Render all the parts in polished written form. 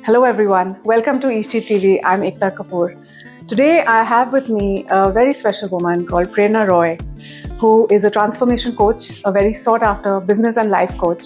Hello everyone, welcome to eShe TV. I'm Aekta Kapoor. Today I have with me a very special woman called Prerona Roy, who is a transformation coach, a very sought after business and life coach.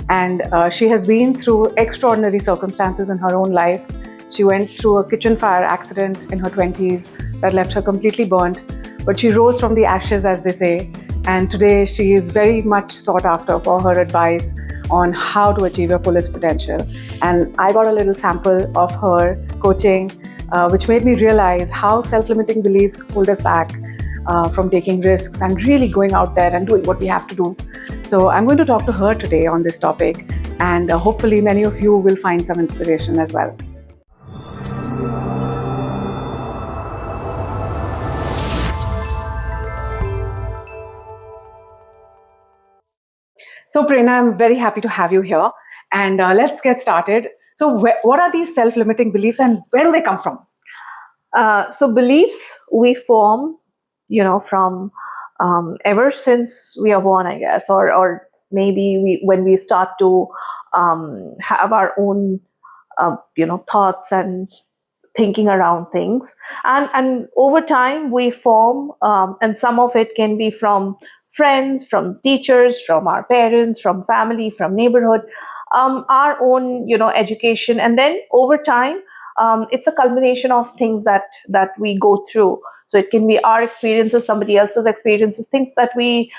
And she has been through extraordinary circumstances in her own life. She went through a kitchen fire accident in her 20s that left her completely burnt, but she rose from the ashes, as they say. And today she is very much sought after for her advice on how to achieve your fullest potential. And I got a little sample of her coaching, which made me realize how self-limiting beliefs hold us back from taking risks and really going out there and doing what we have to do. So I'm going to talk to her today on this topic, and hopefully many of you will find some inspiration as well. So Prerona, I'm very happy to have you here, and let's get started. So what are these self-limiting beliefs and where do they come from? So beliefs we form, from ever since we are born, I guess, or maybe when we start to have our own, thoughts and thinking around things, and over time we form, and some of it can be from friends, from teachers, from our parents, from family, from neighborhood, our own, education, and then over time it's a culmination of things that we go through. So it can be our experiences, somebody else's experiences, things that we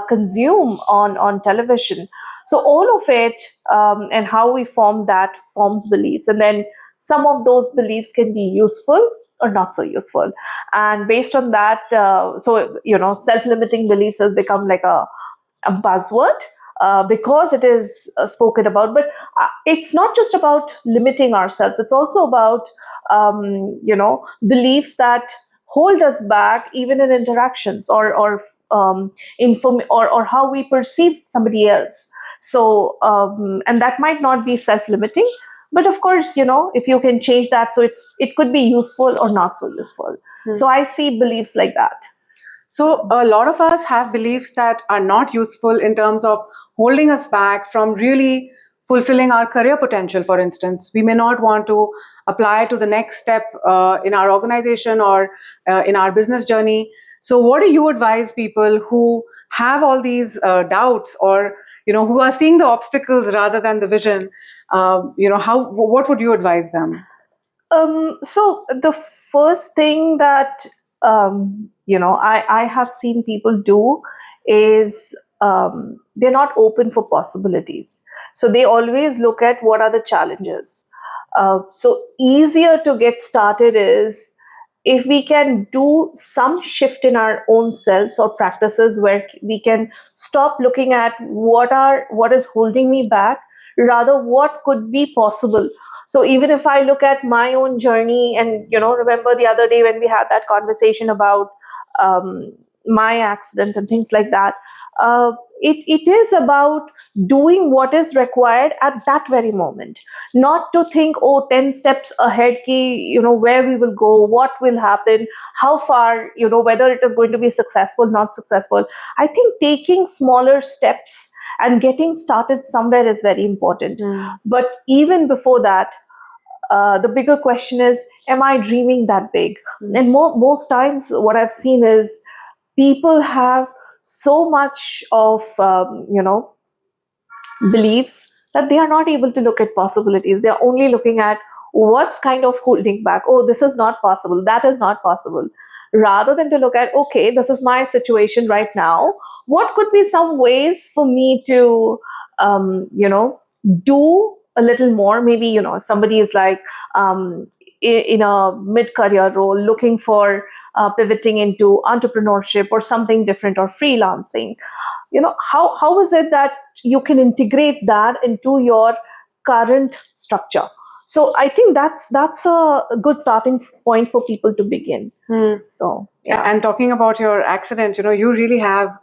consume on television. So all of it, and how we form that forms beliefs, and then some of those beliefs can be useful or not so useful. And based on that, self-limiting beliefs has become like a buzzword, because it is spoken about. But it's not just about limiting ourselves. It's also about, beliefs that hold us back, even in interactions or how we perceive somebody else. So, and that might not be self-limiting, but of course, if you can change that, so it could be useful or not so useful. So I see beliefs like that. So a lot of us have beliefs that are not useful in terms of holding us back from really fulfilling our career potential. For instance, we may not want to apply to the next step in our organization or in our business journey. So what do you advise people who have all these doubts, or who are seeing the obstacles rather than the vision? What would you advise them? So the first thing that I have seen people do is, they're not open for possibilities. So they always look at what are the challenges. So easier to get started is if we can do some shift in our own selves or practices, where we can stop looking at what is holding me back, rather what could be possible. So even if I look at my own journey, and remember the other day when we had that conversation about my accident and things like that, it is about doing what is required at that very moment, not to think, 10 steps ahead, where we will go, what will happen, how far, whether it is going to be successful, not successful. I think taking smaller steps and getting started somewhere is very important. But even before that, the bigger question is, am I dreaming that big? And most times what I've seen is people have so much of, beliefs, that they are not able to look at possibilities. They're only looking at what's kind of holding back. Oh, this is not possible, that is not possible. Rather than to look at, okay, this is my situation right now. What could be some ways for me to, do a little more? Maybe, if somebody is like, in a mid-career role, looking for pivoting into entrepreneurship or something different, or freelancing, how is it that you can integrate that into your current structure? So I think that's a good starting point for people to begin. So yeah. And talking about your accident, you really have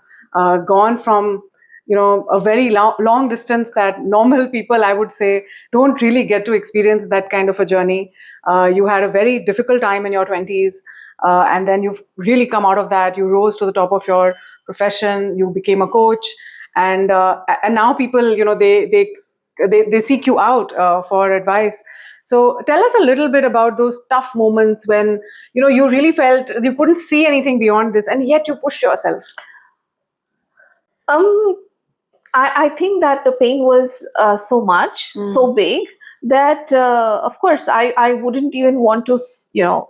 gone from a very long distance that normal people, I would say, don't really get to experience that kind of a journey. You had a very difficult time in your 20s, and then you've really come out of that. You rose to the top of your profession. You became a coach, and now people, they seek you out for advice. So tell us a little bit about those tough moments when you really felt you couldn't see anything beyond this, and yet you pushed yourself. Um, I think that the pain was so much, so big that, of course, I wouldn't even want to,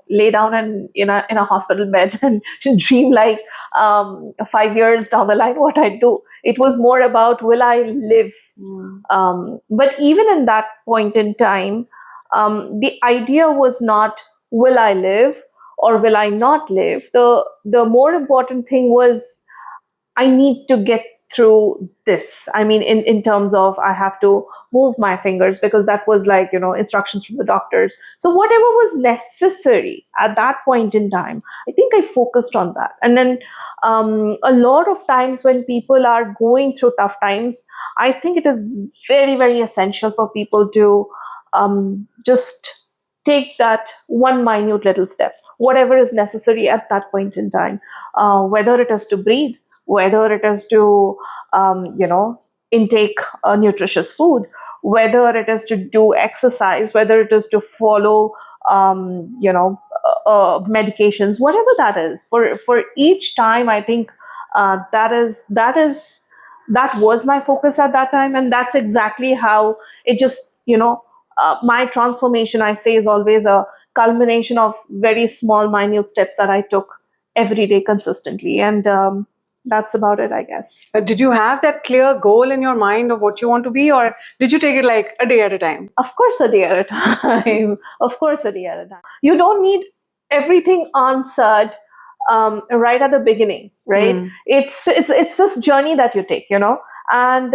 lay down and in a hospital bed and dream like 5 years down the line what I do. It was more about, will I live? But even in that point in time, the idea was not, will I live or will I not live? The more important thing was, I need to get through this. I mean, in terms of, I have to move my fingers because that was like, instructions from the doctors. So whatever was necessary at that point in time, I think I focused on that. And then a lot of times when people are going through tough times, I think it is very, very essential for people to just take that one minute little step, whatever is necessary at that point in time, whether it is to breathe, whether it is to intake nutritious food, whether it is to do exercise, whether it is to follow medications, whatever that is. For each time, I think that was my focus at that time, and that's exactly how it just my transformation, I say, is always a culmination of very small, minute steps that I took every day consistently, and that's about it, I guess. Did you have that clear goal in your mind of what you want to be, or did you take it like a day at a time? Of course, a day at a time. Of course, a day at a time. You don't need everything answered right at the beginning, right? It's this journey that you take, and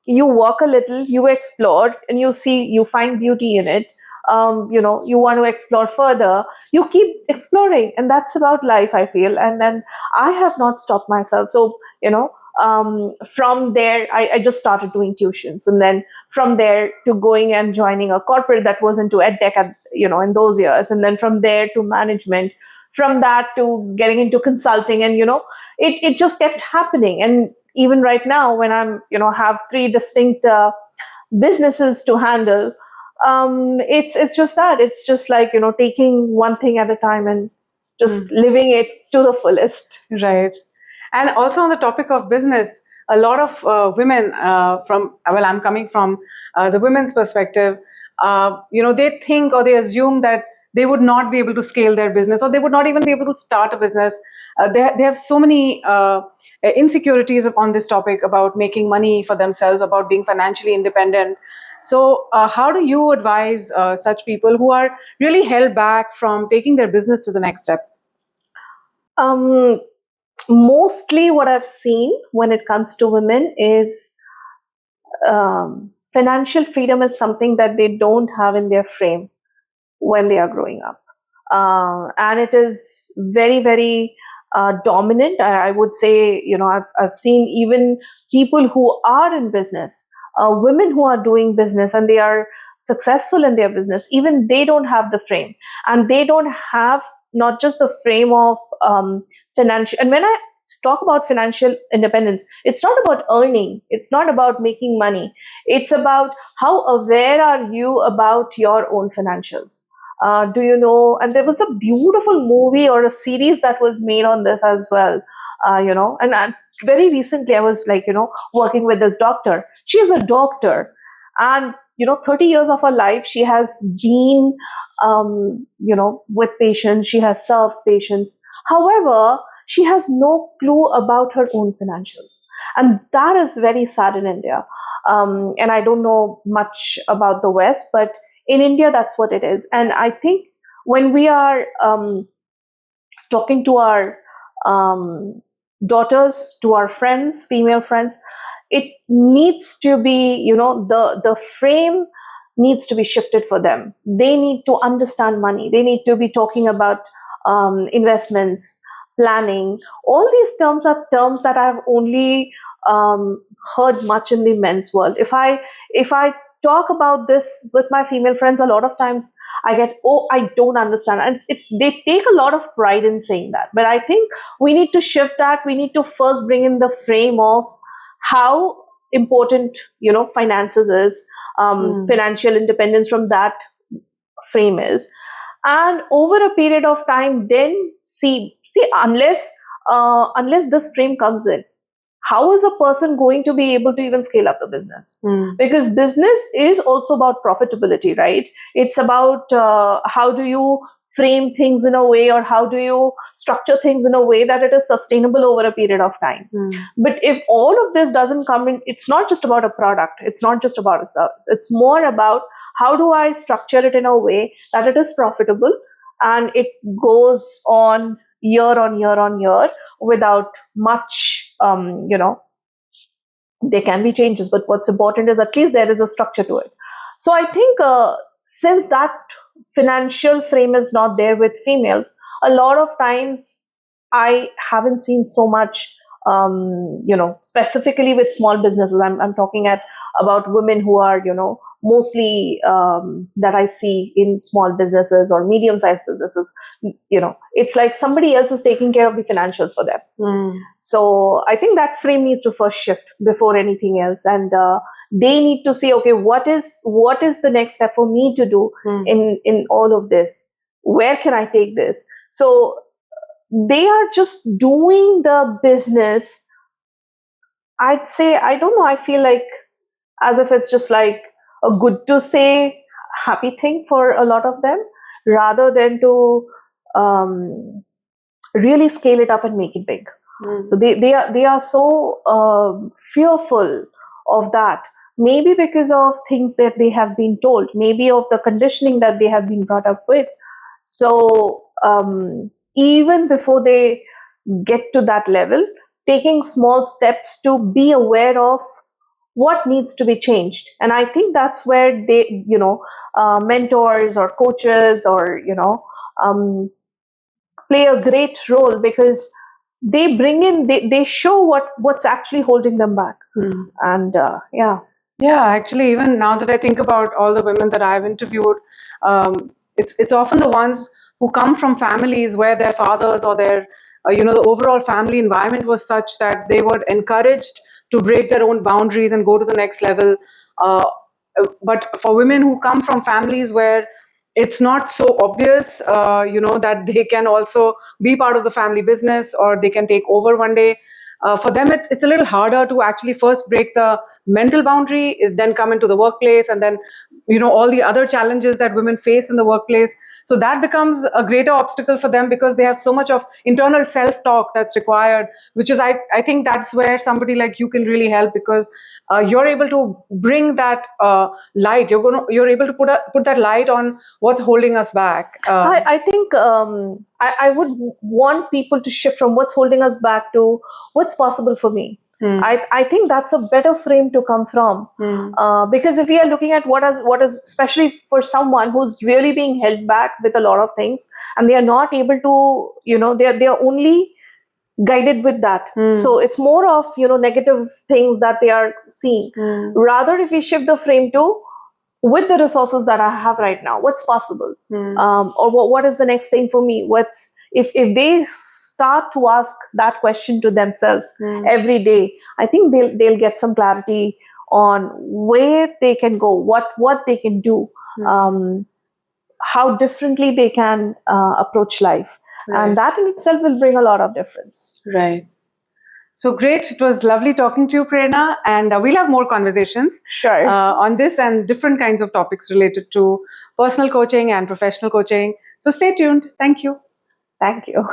you walk a little, you explore, and you find beauty in it. You want to explore further, you keep exploring, and that's about life, I feel. And then I have not stopped myself. So from there, I just started doing tuitions, and then from there to going and joining a corporate that was into edtech in those years, and then from there to management, from that to getting into consulting, and it just kept happening. And even right now, when I'm have three distinct businesses to handle, it's just that, it's just like taking one thing at a time and just living it to the fullest. Right. And also on the topic of business, a lot of women I'm coming from the women's perspective, they think or they assume that they would not be able to scale their business, or they would not even be able to start a business. They have so many insecurities on this topic about making money for themselves, about being financially independent. So how do you advise such people who are really held back from taking their business to the next step? Mostly what I've seen when it comes to women is financial freedom is something that they don't have in their frame when they are growing up. And it is very, very dominant. I would say, I've seen even people who are in business, women who are doing business and they are successful in their business, even they don't have the frame. And they don't have not just the frame of financial. And when I talk about financial independence, it's not about earning, it's not about making money. It's about how aware are you about your own financials. Do you know? And there was a beautiful movie or a series that was made on this as well. And very recently I was working with this doctor. She is a doctor, and 30 years of her life she has been with patients. She has served patients. However, she has no clue about her own financials, and that is very sad in India. And I don't know much about the West, but in India, that's what it is. And I think when we are talking to our daughters, to our friends, female friends, it needs to be, the frame needs to be shifted for them. They need to understand money. They need to be talking about investments, planning. All these terms are terms that I've only heard much in the men's world. If I talk about this with my female friends, a lot of times I get, oh, I don't understand. And they take a lot of pride in saying that. But I think we need to shift that. We need to first bring in the frame of how important, finances is, financial independence. From that, frame is, and over a period of time, then see unless this frame comes in, how is a person going to be able to even scale up the business? Because business is also about profitability, right? It's about how do you frame things in a way, or how do you structure things in a way that it is sustainable over a period of time. But if all of this doesn't come in, it's not just about a product, it's not just about a service, it's more about how do I structure it in a way that it is profitable and it goes on year on year on year without much, there can be changes, but what's important is at least there is a structure to it. So I think since that financial frame is not there with females, a lot of times I haven't seen so much, specifically with small businesses. I'm talking about women who are, mostly that I see in small businesses or medium-sized businesses. It's like somebody else is taking care of the financials for them. So I think that frame needs to first shift before anything else, and they need to see, okay, what is the next step for me to do in all of this? Where can I take this? So they are just doing the business. I'd say, I don't know, I feel like as if it's just like a good to say happy thing for a lot of them, rather than to really scale it up and make it big. So they are so fearful of that, maybe because of things that they have been told, maybe of the conditioning that they have been brought up with. So even before they get to that level, taking small steps to be aware of what needs to be changed. And I think that's where they, mentors or coaches or, play a great role, because they bring in, they show what's actually holding them back. And Yeah, actually, even now that I think about all the women that I've interviewed, it's often the ones who come from families where their fathers or their, the overall family environment was such that they were encouraged to break their own boundaries and go to the next level. But for women who come from families where it's not so obvious, that they can also be part of the family business or they can take over one day. For them, it's a little harder to actually first break the mental boundary, then come into the workplace, and then, all the other challenges that women face in the workplace. So that becomes a greater obstacle for them because they have so much of internal self-talk that's required, which is, I think that's where somebody like you can really help, because you're able to bring that light. You're able to put that light on what's holding us back. I think I would want people to shift from what's holding us back to what's possible for me. I think that's a better frame to come from, because if we are looking at what is especially for someone who's really being held back with a lot of things, and they are not able to, they are only guided with that. So it's more of negative things that they are seeing. Rather, if we shift the frame to, with the resources that I have right now, what's possible, or what is the next thing for me? If they start to ask that question to themselves every day, I think they'll get some clarity on where they can go, what they can do, how differently they can approach life. Right. And that in itself will bring a lot of difference. Right. So great. It was lovely talking to you, Prerona. And we'll have more conversations on this and different kinds of topics related to personal coaching and professional coaching. So stay tuned. Thank you. Thank you.